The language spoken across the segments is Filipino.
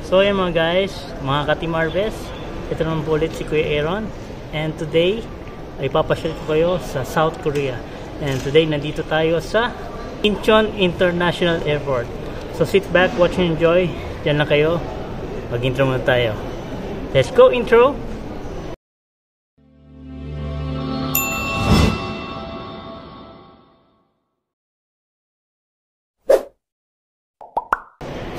So yan mga guys, mga ka-Team Harvest, ito naman po ulit si Kuya Aaron. And today, ay papasyal ko kayo sa South Korea. And today, nandito tayo sa Incheon International Airport. So sit back, watch and enjoy. Diyan lang kayo. Mag-intro muna tayo. Let's go intro!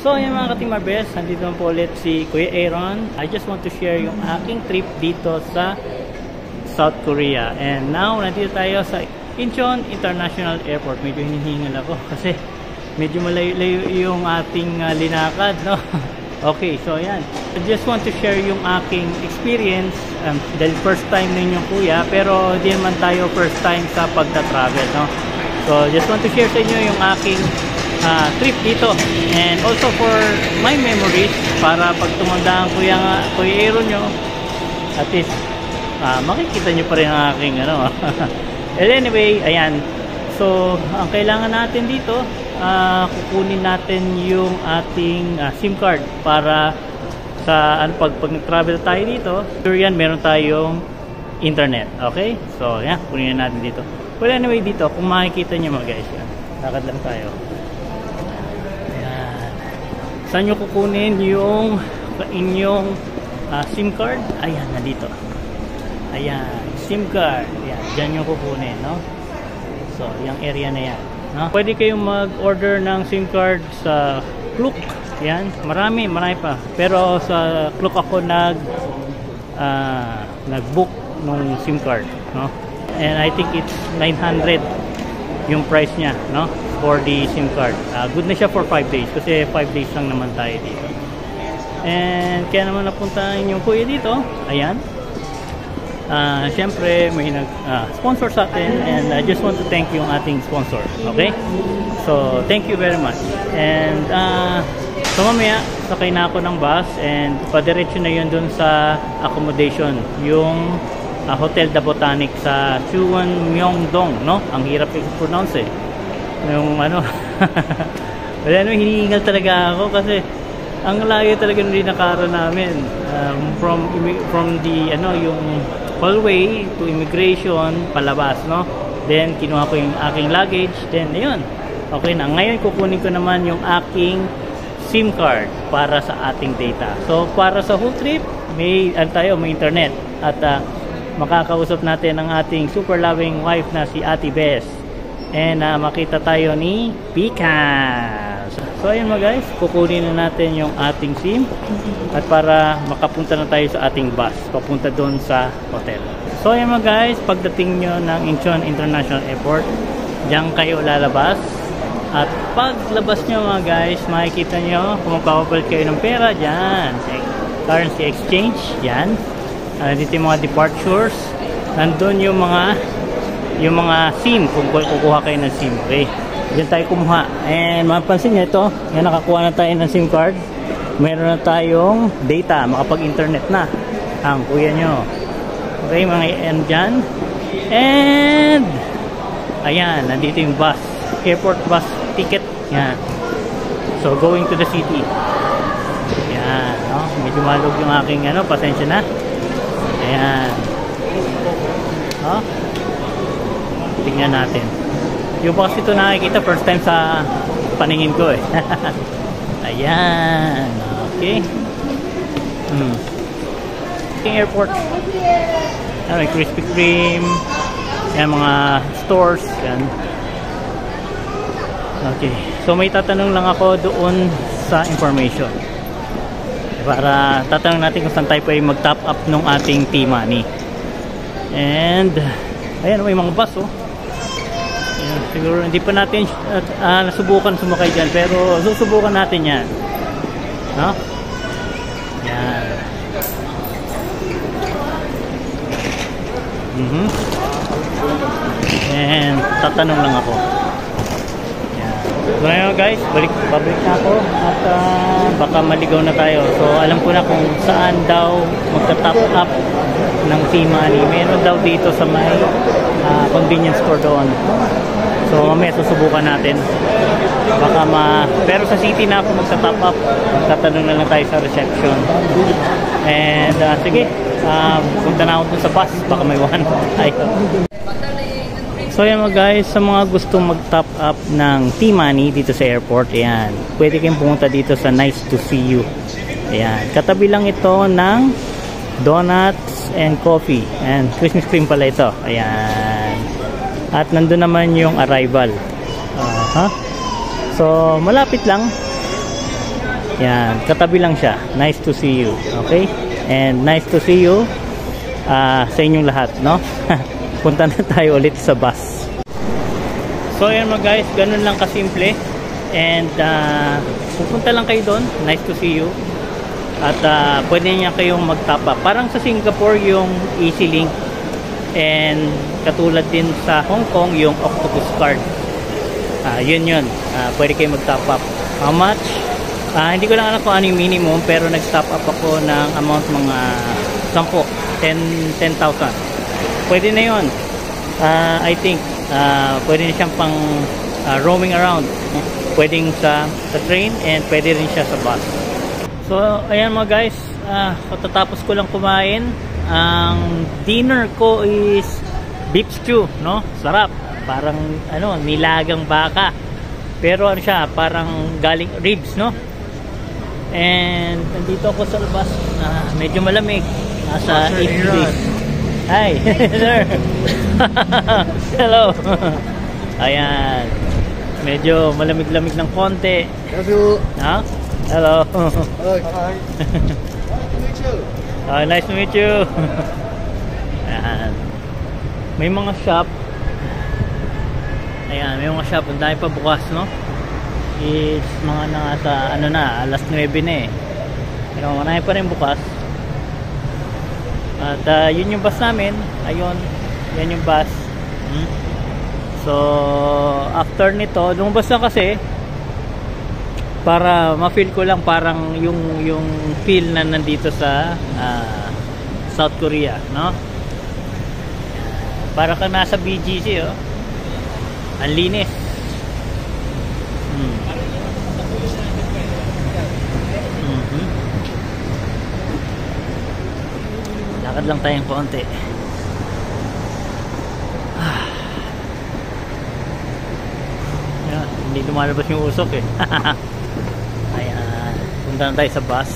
So ayan mga ka-Team Harvest, nandito naman po ulit si Kuya Aaron. I just want to share yung aking trip dito sa South Korea. And now, nandito tayo sa Incheon International Airport. Medyo hinihingal ako kasi medyo malayo-layo yung ating linakad, no? Okay, so ayan. I just want to share yung aking experience. Dahil first time ninyong kuya, pero di naman tayo first time sa pagta-travel, no? So just want to share sa inyo yung aking trip dito, and also for my memories, para pag tumanda ang Kuya Aaron nyo, at least makikita nyo pa rin ang aking ano. And anyway, ayan, so ang kailangan natin dito, kukunin natin yung ating SIM card para sa pag nag-travel tayo dito, sure yan, meron tayong internet. Okay, so yan, kunin natin dito. Well, anyway, dito kung makikita nyo mga guys, yan, lakad lang tayo. Saan nyo kukunin yung inyong SIM card? Ayan, nandito. Ayan, SIM card. Ayan, dyan nyo kukunin, no? So, yung area na yan, no? Pwede kayong mag-order ng SIM card sa Klook. Ayan, marami pa. Pero sa Klook ako nag-book nung SIM card, no? And I think it's 900 yung price niya, no? For the SIM card. Good na siya for 5 days kasi 5 days lang naman tayo dito. And kaya naman napuntahan yung kuya dito. Ayan. Siyempre may nag-sponsor sa atin, and I just want to thank yung ating sponsor. Okay? So, thank you very much. And so mamaya, sakay na ako ng bus and padiretso na yun dun sa accommodation. Yung Hotel The Botanic sa Chuanmyeongdong, no? Ang hirap i-pronounce eh. Yung ano wala naman, hinihingal talaga ako kasi ang layo talaga ng dinakaran namin, from the yung hallway to immigration palabas, no? Then kinuha ko yung aking luggage, then ayun, okay na. Ngayon kukunin ko naman yung aking SIM card para sa ating data. So para sa whole trip may internet at makakausap natin ang ating super loving wife na si Ate Bess. And makita tayo ni Pika. So ayun mga guys, kukunin na natin yung ating SIM at para makapunta na tayo sa ating bus papunta doon sa hotel. So ayun mga guys, pagdating nyo ng Incheon International Airport, diyan kayo lalabas. At paglabas nyo mga guys, makikita nyo kung magpapapalit kayo ng pera dyan, currency exchange, yan. Dito yung mga departures, nandun yung mga SIM, kung kukuha kayo ng SIM. Okay, diyan tayo kumuha. And mapansin nyo ito, yan, nakakuha na tayo ng SIM card. Meron na tayong data, makapag-internet na ang kuya nyo. Okay, mga EM dyan. And ayan, nandito yung bus, airport bus ticket. Yan, so going to the city. Yan, no? Medyo malog yung aking pasensya na. Ayan, no? Tingnan natin. Yung box ito nakikita first time sa paningin ko eh. Ayan. Okay. Airport. May Krispy Kreme. Yan, mga stores. Yan. Okay. So may tatanong lang ako doon sa information. Para tatanong natin kung saan tayo pwede mag-top up nung ating T-Money. And ayan, may mga bus oh. Ayan, siguro hindi pa natin nasubukan sumakay dyan, pero susubukan natin yan, no? Yan. And tatanong lang ako. Yan. So ngayon guys, pabalik na ako at baka maligaw na tayo. So alam ko na kung saan daw magta-top up ng T-Money. Meron daw dito sa may convenience store doon. So mamaya susubukan natin. Pero sa city na ako magsa-top up. Tatanong na lang tayo sa reception. And sige, punta na ako dun sa bus. Baka may one. So yan mga guys, sa mga gustong mag-top up ng T-Money dito sa airport, ayan, pwede kayong pumunta dito sa Nice to See You. Ayan, katabi lang ito ng donuts and coffee. And Christmas cream pala ito. Ayan. At nandun naman yung arrival. So malapit lang. Ayan, katabi lang siya. Nice to see you. Okay? And nice to see you sa inyong lahat, no? Punta na tayo ulit sa bus. So ayan mga guys, ganun lang kasimple. And pupunta lang kayo doon. Nice to see you. At pwede niya kayong mag-top up. Parang sa Singapore yung EasyLink. And katulad din sa Hong Kong yung Octopus Card. Yun. Pwede kayong mag-top up. How much? Hindi ko lang alam kung ano yung minimum, pero nag-top up ako ng amount mga 10,000. Pwede na yun. I think pwede na siyang pang roaming around. Pwedeng sa train and pwede rin siya sa bus. So ayan mga guys, katatapos ko lang kumain. Ang dinner ko is beef stew, no? Sarap. Parang nilagang baka. Pero ano siya, parang galing ribs, no? And nandito ako sa labas. Medyo malamig. Nasa 8 degrees. Hi, sir. Hello. Ayan. Medyo malamig-lamig ng konti. Hello. Hello. Hi. Nice to meet you. Ayan. May mga shop. Ayan, may mga shop. Ang dami pa bukas, no? It's mga alas 9 na eh. Pero marami pa rin bukas. At yun yung bus namin. Ayun, yan yung bus. So after nito, lumabas na kasi para ma-feel ko lang parang yung feel na nandito sa South Korea, no? Para ka nasa BGC, oh. Ang linis. Lakad lang tayong konti. Yan, hindi lumalabas yung usok eh. Ayan, punta na tayo sa bus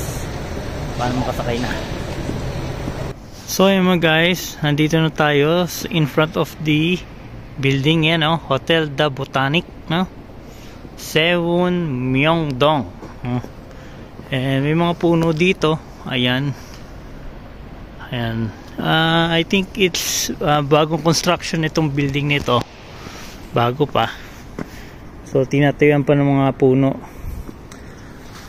para makasakay na. So yun mga guys, nandito na tayo in front of the building yan, no? Hotel The Botanic, no? Sewon Myeongdong. And may mga puno dito. Ayan. Ayan. I think it's bagong construction itong building nito. Bago pa. So tinatayuan pa ng mga puno.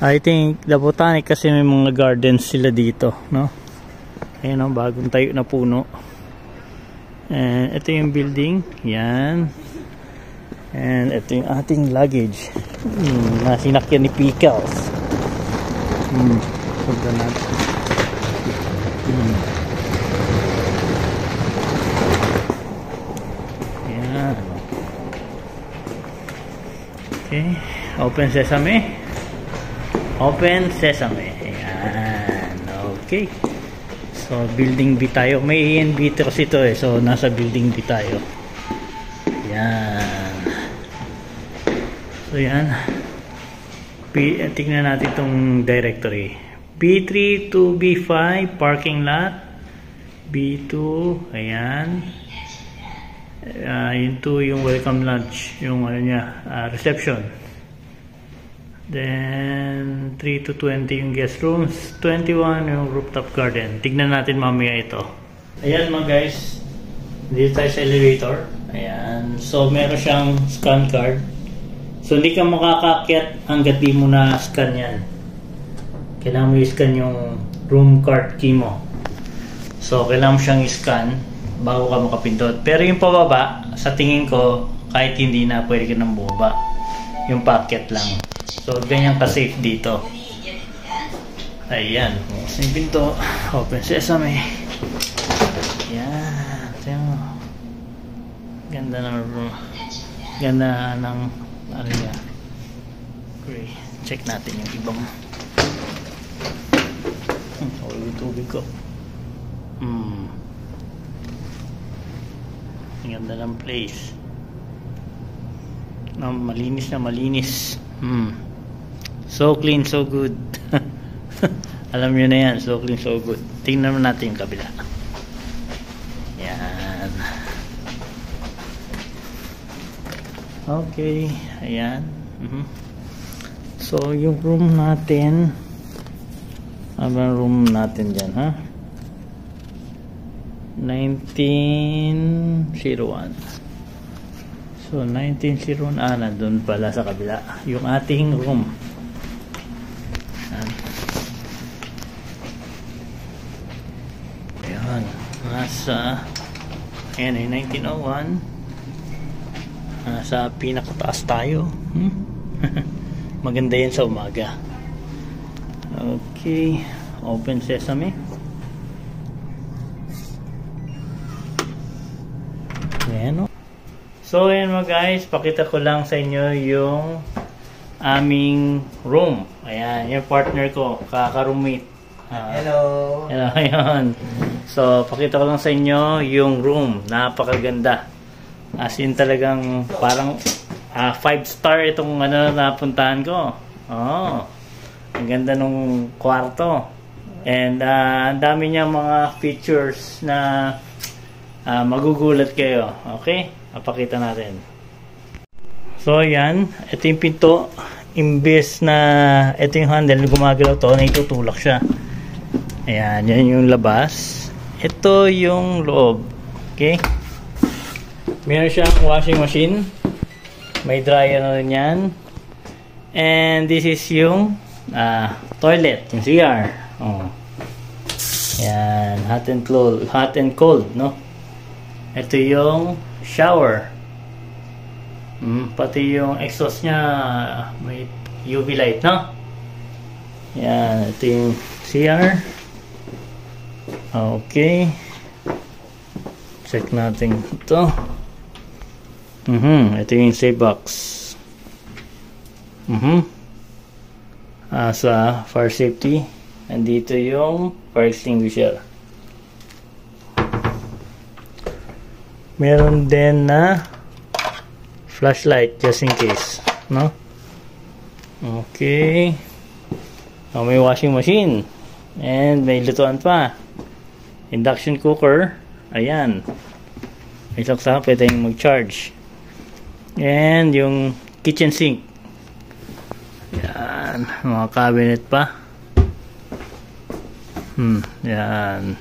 I think The Botanic kasi may mga gardens sila dito, no? Ayan, no? Bagong tayo na puno. And ito yung building. Yan. And ito yung ating luggage. Na sinakyan ni Pickles. Punta natin. Yan. Okay. Open sesame. Open sesame. Yan. Okay. So, building B tayo. May A&B kasi ito eh. So, nasa building B tayo. Yan. So, yan. Tingnan natin itong directory. B3 to B5, parking lot. B2, ayan. Yung 2, yung welcome lunch. Yung reception. Then 3 to 20 yung guest rooms, 21 yung rooftop garden. Tignan natin mamaya ito. Ayan mga guys, dito tayo sa elevator. Ayan, so meron siyang scan card. So hindi ka makakaakyat hanggat di mo na scan yan. Kailangan mo i-scan yung room card key mo. So kailangan mo siyang i-scan bago ka makapindot. Pero yung pababa, sa tingin ko, kahit hindi na pwede ka nang bumaba. Yung packet lang. So, ganyan ka-safe dito. Ayan. Buksan yung pinto. Open sesame. Ayan. Tingnan mo. Ganda ng room. Ganda ng ano niya. Okay, check natin yung ibang. Yung tubig ko. Ang ganda ng place. Malinis na malinis. So clean, so good. Alam nyo na yan, so clean, so good. Tingnan natin yung kabila. Yan. Okay, ayan. So yung room natin, ano room natin dyan, ha? 1901. So 1901, nandun pala sa kabila yung ating room. Ayan, nasa ayan ay 1901. Nasa pinakataas tayo. Maganda yan sa umaga. Okay, open sesame. Ayan, so ayan mga guys, pakita ko lang sa inyo yung aming room. Ayan, yung partner ko, kaka-roommate. Hello. Hello, ayan. So pakita ko lang sa inyo yung room. Napakaganda. As in talagang parang 5-star itong ano napuntahan ko. Ang ganda nung kwarto. And ang dami niya mga features na magugulat kayo. Okay? Papakita natin. So ayan, ito yung pinto. Imbes na ito yung handle, gumagalaw to, naitutulak siya. Ayan, yan yung labas. Ito yung loob. Okay? Meron siyang washing machine. May dryer na rin yan. And this is yung toilet, yung CR. Yan, hot and cold, no? Ito yung shower. Pati yung exhaust niya may UV light, no? Yan, ito yung CR. Okay. Check natin ito. Ito yung safe box. Sa fire safety. Andito yung fire extinguisher. Meron din na flashlight just in case, no? Okay. May washing machine. And may lutuan pa. Induction cooker. Ayan. May saksa, pwede yung mag-charge. And yung kitchen sink. Yan. Mga cabinet pa. Yan.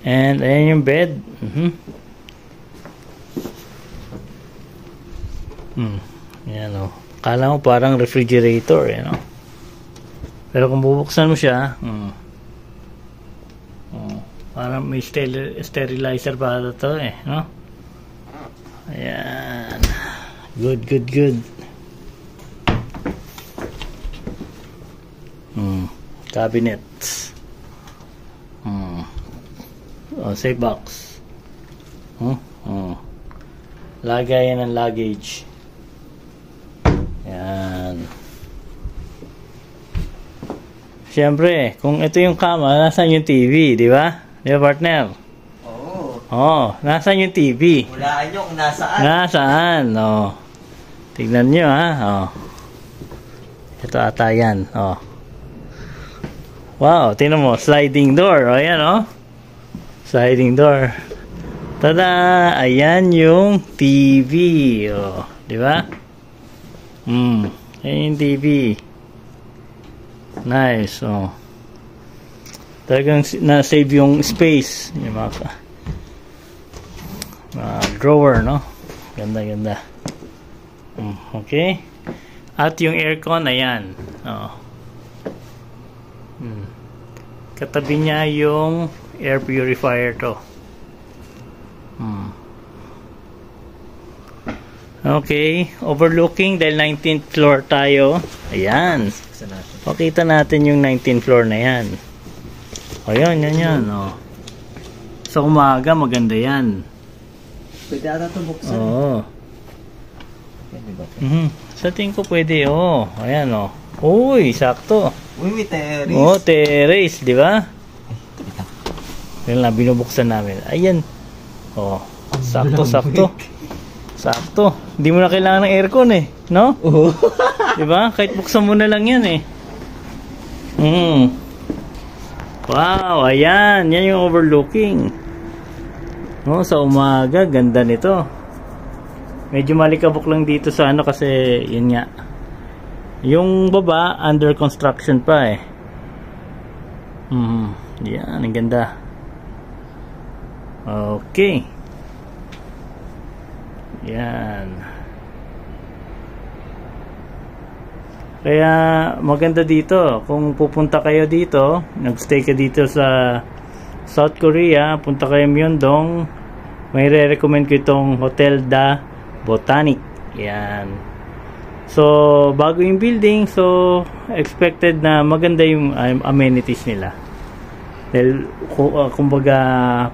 And ayan yung bed. Yan o. Kala mo parang refrigerator, you know? Pero kung bubuksan mo siya, parang may sterilizer pa ito eh, no? Ayan. Good, good, good. Cabinets. Safe box. Lagayan ng luggage. Yan. Siyempre, kung ito yung kama, nasaan yung TV, di ba? Di ba, partner? Oo. Nasaan yung TV? Hulaan nyo kung nasaan. Nasaan? Tignan nyo, ha? Ito ata yan. Wow, tingnan mo, sliding door. Ayan, sliding door. Tada! Ayan yung TV. Di ba? Ayan yung TV. Nice. Talagang na-save yung space. Yung mga drawer, no? Ganda, ganda. Okay. At yung aircon, ayan. Katabi niya yung air purifier to. Okay, overlooking dahil 19th floor tayo. Ayan. Pakita natin yung 19th floor na yan. Ayan, yan. Sa umaga maganda yan. Pwede ata ito buksan. Oo. Pwede ba? Sa tingin ko pwede, oh. Ayan, oh. Uy, sakto. Uy, may terrace. Oh, terrace, di ba? Yan lang, binubuksan namin. Ayan. Oh, sakto, sakto. Sakto. Hindi mo na kailangan ng aircon eh, no? Oo. Di ba? Kahit buksan mo na lang yan eh. Wow, ayan. Yan yung overlooking. Oh, sa umaga, ganda nito. Medyo malikabok lang dito sa ano kasi yun nga. Yung baba, under construction pa eh. Yan, ang ganda. Okay. Yan. Kaya maganda dito. Kung pupunta kayo dito, nagstay ka dito sa South Korea, punta kayo Myeongdong, may re-recommend ko itong Hotel Da Botanic. Yan. So, bago yung building, so expected na maganda yung amenities nila. Dahil, kumbaga,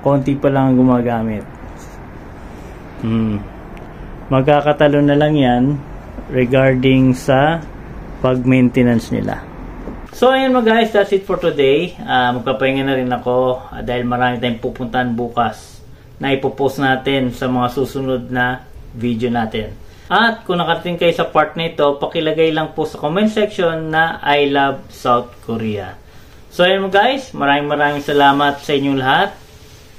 konti pa lang ang gumagamit. Magkakatalo na lang yan regarding sa pag-maintenance nila. So, ayan mga guys, that's it for today. Magpapahinga na rin ako dahil marami tayong pupuntahan bukas na ipopost natin sa mga susunod na video natin. At kung nakarating kayo sa part na ito, pakilagay lang po sa comment section na I love South Korea. So, ayan mga guys, maraming salamat sa inyong lahat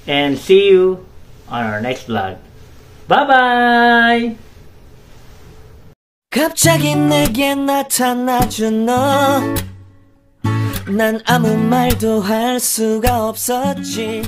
and see you on our next vlog. Bye-bye! 갑자기 내게 나타나준 너 난 아무 말도 할 수가 없었지